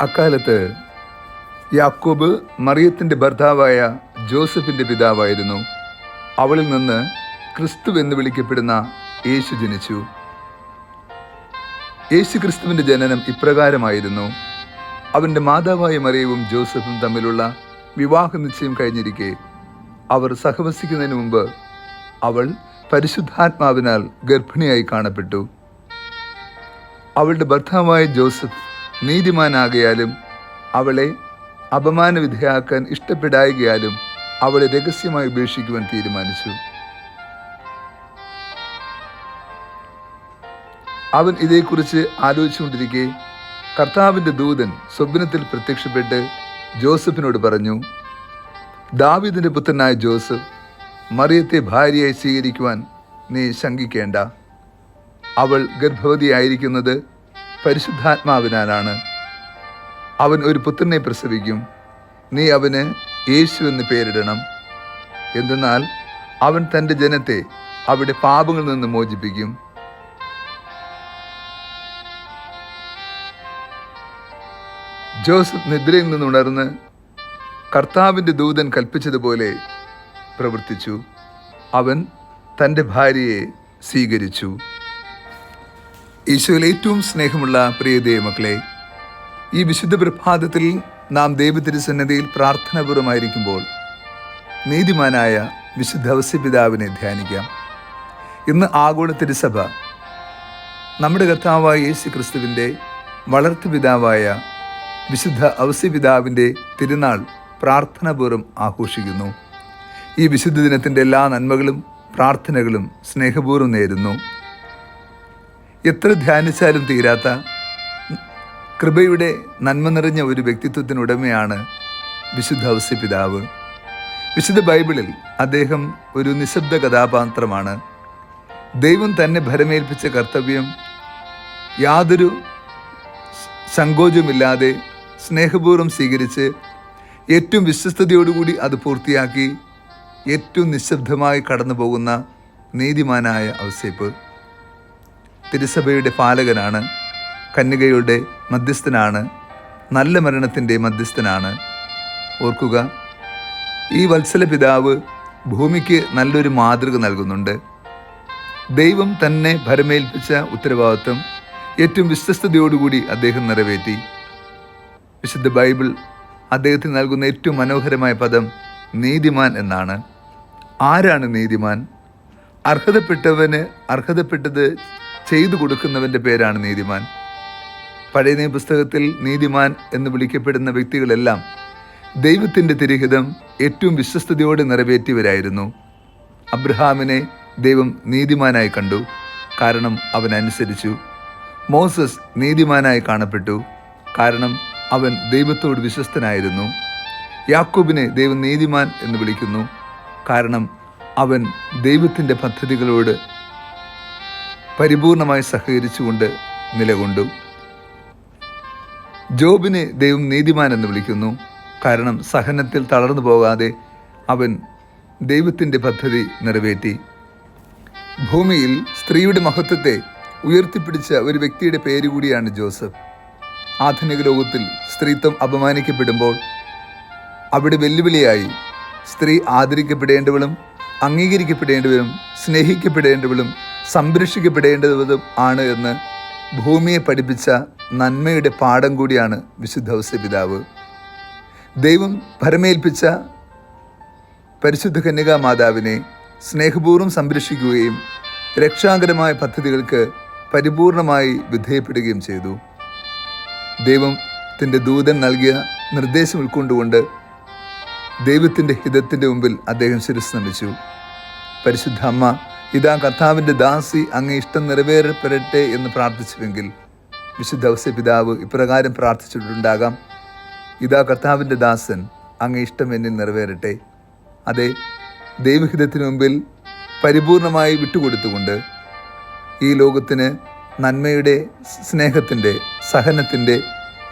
അക്കാലത്ത് യാക്കോബ് മറിയത്തിൻ്റെ ഭർത്താവായ ജോസഫിൻ്റെ പിതാവായിരുന്നു. അവളിൽ നിന്ന് ക്രിസ്തു എന്ന് വിളിക്കപ്പെടുന്ന യേശു ജനിച്ചു. യേശു ക്രിസ്തുവിൻ്റെ ജനനം ഇപ്രകാരമായിരുന്നു. അവൻ്റെ മാതാവായ മറിയവും ജോസഫും തമ്മിലുള്ള വിവാഹ നിശ്ചയം കഴിഞ്ഞിരിക്കെ അവർ സഹവസിക്കുന്നതിന് മുമ്പ് അവൾ പരിശുദ്ധാത്മാവിനാൽ ഗർഭിണിയായി കാണപ്പെട്ടു. അവളുടെ ഭർത്താവായ ജോസഫ് നീതിമാനാകയാലും അവളെ അപമാനവിധേയാക്കാൻ ഇഷ്ടപ്പെടായകയാലും അവളെ രഹസ്യമായി ഉപേക്ഷിക്കുവാൻ തീരുമാനിച്ചു. അവൻ ഇതേക്കുറിച്ച് ആലോചിച്ചുകൊണ്ടിരിക്കെ കർത്താവിൻ്റെ ദൂതൻ സ്വപ്നത്തിൽ പ്രത്യക്ഷപ്പെട്ട് ജോസഫിനോട് പറഞ്ഞു, ദാവീദിൻ്റെ പുത്രനായ ജോസഫ്, മറിയത്തെ ഭാര്യയായി സ്വീകരിക്കുവാൻ നീ ശങ്കിക്കേണ്ട. അവൾ ഗർഭവതിയായിരിക്കുന്നത് പരിശുദ്ധാത്മാവിനാലാണ്. അവൻ ഒരു പുത്രനെ പ്രസവിക്കും. നീ അവന് യേശു എന്ന് പേരിടണം. എന്തെന്നാൽ അവൻ തൻ്റെ ജനത്തെ അവരുടെ പാപങ്ങളിൽ നിന്ന് മോചിപ്പിക്കും. ജോസഫ് നിദ്രയിൽ നിന്നുണർന്ന് കർത്താവിൻ്റെ ദൂതൻ കൽപ്പിച്ചതുപോലെ പ്രവർത്തിച്ചു. അവൻ തൻ്റെ ഭാര്യയെ സ്വീകരിച്ചു. ഈശോയിൽ ഏറ്റവും സ്നേഹമുള്ള പ്രിയ ദൈവമക്കളെ, ഈ വിശുദ്ധ പ്രഭാതത്തിൽ നാം ദൈവതിരുസന്നിധിയിൽ പ്രാർത്ഥനാപൂർവമായിരിക്കുമ്പോൾ നീതിമാനായ വിശുദ്ധ ഔസ്യപിതാവിനെ ധ്യാനിക്കാം. ഇന്ന് ആഗോള തിരുസഭ നമ്മുടെ കർത്താവായ യേശു ക്രിസ്തുവിൻ്റെ വളർത്തുപിതാവായ വിശുദ്ധ ഔസ്യപിതാവിൻ്റെ തിരുനാൾ പ്രാർത്ഥനാപൂർവ്വം ആഘോഷിക്കുന്നു. ഈ വിശുദ്ധ ദിനത്തിൻ്റെ എല്ലാ നന്മകളും പ്രാർത്ഥനകളും സ്നേഹപൂർവ്വം നേരുന്നു. എത്ര ധ്യാനിച്ചാലും തീരാത്ത കൃപയുടെ നന്മ നിറഞ്ഞ ഒരു വ്യക്തിത്വത്തിനുടമയാണ് വിശുദ്ധ ഔസ്യപിതാവ്. വിശുദ്ധ ബൈബിളിൽ അദ്ദേഹം ഒരു നിശബ്ദ കഥാപാത്രമാണ്. ദൈവം തന്നെ ഭരമേൽപ്പിച്ച കർത്തവ്യം യാതൊരു സങ്കോചമില്ലാതെ സ്നേഹപൂർവ്വം സ്വീകരിച്ച് ഏറ്റവും വിശ്വസ്തയോടുകൂടി അത് പൂർത്തിയാക്കി ഏറ്റവും നിശബ്ദമായി കടന്നു പോകുന്ന നീതിമാനായ ഔസേപ്പ് തിരുസഭയുടെ പാലകനാണ്, കന്യകയുടെ മധ്യസ്ഥനാണ്, നല്ല മരണത്തിൻ്റെ മധ്യസ്ഥനാണ്. ഓർക്കുക, ഈ വത്സല പിതാവ് ഭൂമിക്ക് നല്ലൊരു മാതൃക നൽകുന്നുണ്ട്. ദൈവം തന്നെ ഭരമേൽപ്പിച്ച ഉത്തരവാദിത്വം ഏറ്റവും വിശ്വസ്തയോടുകൂടി അദ്ദേഹം നിറവേറ്റി. വിശുദ്ധ ബൈബിൾ അദ്ദേഹത്തിന് നൽകുന്ന ഏറ്റവും മനോഹരമായ പദം നീതിമാൻ എന്നാണ്. ആരാണ് നീതിമാൻ? അർഹതപ്പെട്ടവന് അർഹതപ്പെട്ടത് ചെയ്തു കൊടുക്കുന്നവൻ്റെ പേരാണ് നീതിമാൻ. പഴയ നിയമ പുസ്തകത്തിൽ നീതിമാൻ എന്ന് വിളിക്കപ്പെടുന്ന വ്യക്തികളെല്ലാം ദൈവത്തിൻ്റെ തിരുഹിതം ഏറ്റവും വിശ്വസ്തയോടെ നിറവേറ്റിയവരായിരുന്നു. അബ്രഹാമിനെ ദൈവം നീതിമാനായി കണ്ടു, കാരണം അവൻ അനുസരിച്ചു. മോസസ് നീതിമാനായി കാണപ്പെട്ടു, കാരണം അവൻ ദൈവത്തോട് വിശ്വസ്തനായിരുന്നു. യാക്കോബിനെ ദൈവം നീതിമാൻ എന്ന് വിളിക്കുന്നു, കാരണം അവൻ ദൈവത്തിൻ്റെ പദ്ധതികളോട് പരിപൂർണമായി സഹകരിച്ചുകൊണ്ട് നിലകൊണ്ടു. ജോബിനെ ദൈവം നീതിമാൻ എന്ന് വിളിക്കുന്നു, കാരണം സഹനത്തിൽ തളർന്നു പോകാതെ അവൻ ദൈവത്തിൻ്റെ പദ്ധതി നിറവേറ്റി. ഭൂമിയിൽ സ്ത്രീയുടെ മഹത്വത്തെ ഉയർത്തിപ്പിടിച്ച ഒരു വ്യക്തിയുടെ പേര് കൂടിയാണ് ജോസഫ്. ആധുനിക ലോകത്തിൽ സ്ത്രീത്വം അപമാനിക്കപ്പെടുമ്പോൾ അവിടെ വെല്ലുവിളിയായി സ്ത്രീ ആദരിക്കപ്പെടേണ്ടവളും അംഗീകരിക്കപ്പെടേണ്ടവരും സ്നേഹിക്കപ്പെടേണ്ടവളും സംരക്ഷിക്കപ്പെടേണ്ടതും ആണ് എന്ന് ഭൂമിയെ പഠിപ്പിച്ച നന്മയുടെ പാഠം കൂടിയാണ് വിശുദ്ധ ഔസ്യപിതാവ്. ദൈവം ഭരമേൽപ്പിച്ച പരിശുദ്ധ കന്യകാ മാതാവിനെ സ്നേഹപൂർവ്വം സംരക്ഷിക്കുകയും രക്ഷാകരമായ പദ്ധതികൾക്ക് പരിപൂർണമായി വിധേയപ്പെടുകയും ചെയ്തു. ദൈവത്തിൻ്റെ ദൂതൻ നൽകിയ നിർദ്ദേശം ഉൾക്കൊണ്ടുകൊണ്ട് ദൈവത്തിൻ്റെ ഹിതത്തിൻ്റെ മുമ്പിൽ അദ്ദേഹം ശിരസ്സ് നമിച്ചു. പരിശുദ്ധ അമ്മ, ഇതാ കർത്താവിൻ്റെ ദാസി, അങ്ങേ ഇഷ്ടം നിറവേറപ്പെടട്ടെ എന്ന് പ്രാർത്ഥിച്ചുവെങ്കിൽ വിശുദ്ധ ഔസ്യപിതാവ് ഇപ്രകാരം പ്രാർത്ഥിച്ചിട്ടുണ്ടാകാം, ഇതാ കർത്താവിൻ്റെ ദാസൻ, അങ്ങേ ഇഷ്ടം എന്നിൽ നിറവേറട്ടെ. അതെ, ദൈവഹിതത്തിനു മുമ്പിൽ പരിപൂർണമായി വിട്ടുകൊടുത്തുകൊണ്ട് ഈ ലോകത്തിന് നന്മയുടെ, സ്നേഹത്തിൻ്റെ, സഹനത്തിൻ്റെ,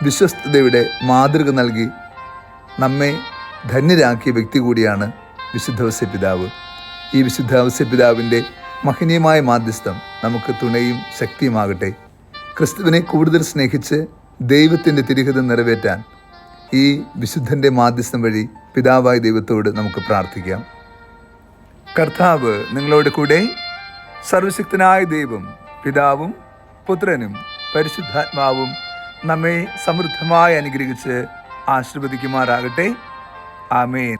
വിശ്വസ്തതയുടെ മാതൃക നൽകി നമ്മെ ധന്യരാക്കിയ വ്യക്തി കൂടിയാണ് വിശുദ്ധ ഔസ്യപിതാവ്. ഈ വിശുദ്ധ ഔസ്യപിതാവിൻ്റെ മഹനീയമായ മാധ്യസ്ഥം നമുക്ക് തുണയും ശക്തിയുമാകട്ടെ. ക്രിസ്തുവിനെ കൂടുതൽ സ്നേഹിച്ച് ദൈവത്തിൻ്റെ തിരുഹിതം നിറവേറ്റാൻ ഈ വിശുദ്ധൻ്റെ മാധ്യസ്ഥം വഴി പിതാവായ ദൈവത്തോട് നമുക്ക് പ്രാർത്ഥിക്കാം. കർത്താവ് നിങ്ങളോട് കൂടെ. സർവശക്തനായ ദൈവം പിതാവും പുത്രനും പരിശുദ്ധാത്മാവും നമ്മെ സമൃദ്ധമായി അനുഗ്രഹിച്ച് ആശീർവദിക്കുമാറാകട്ടെ. ആമേൻ.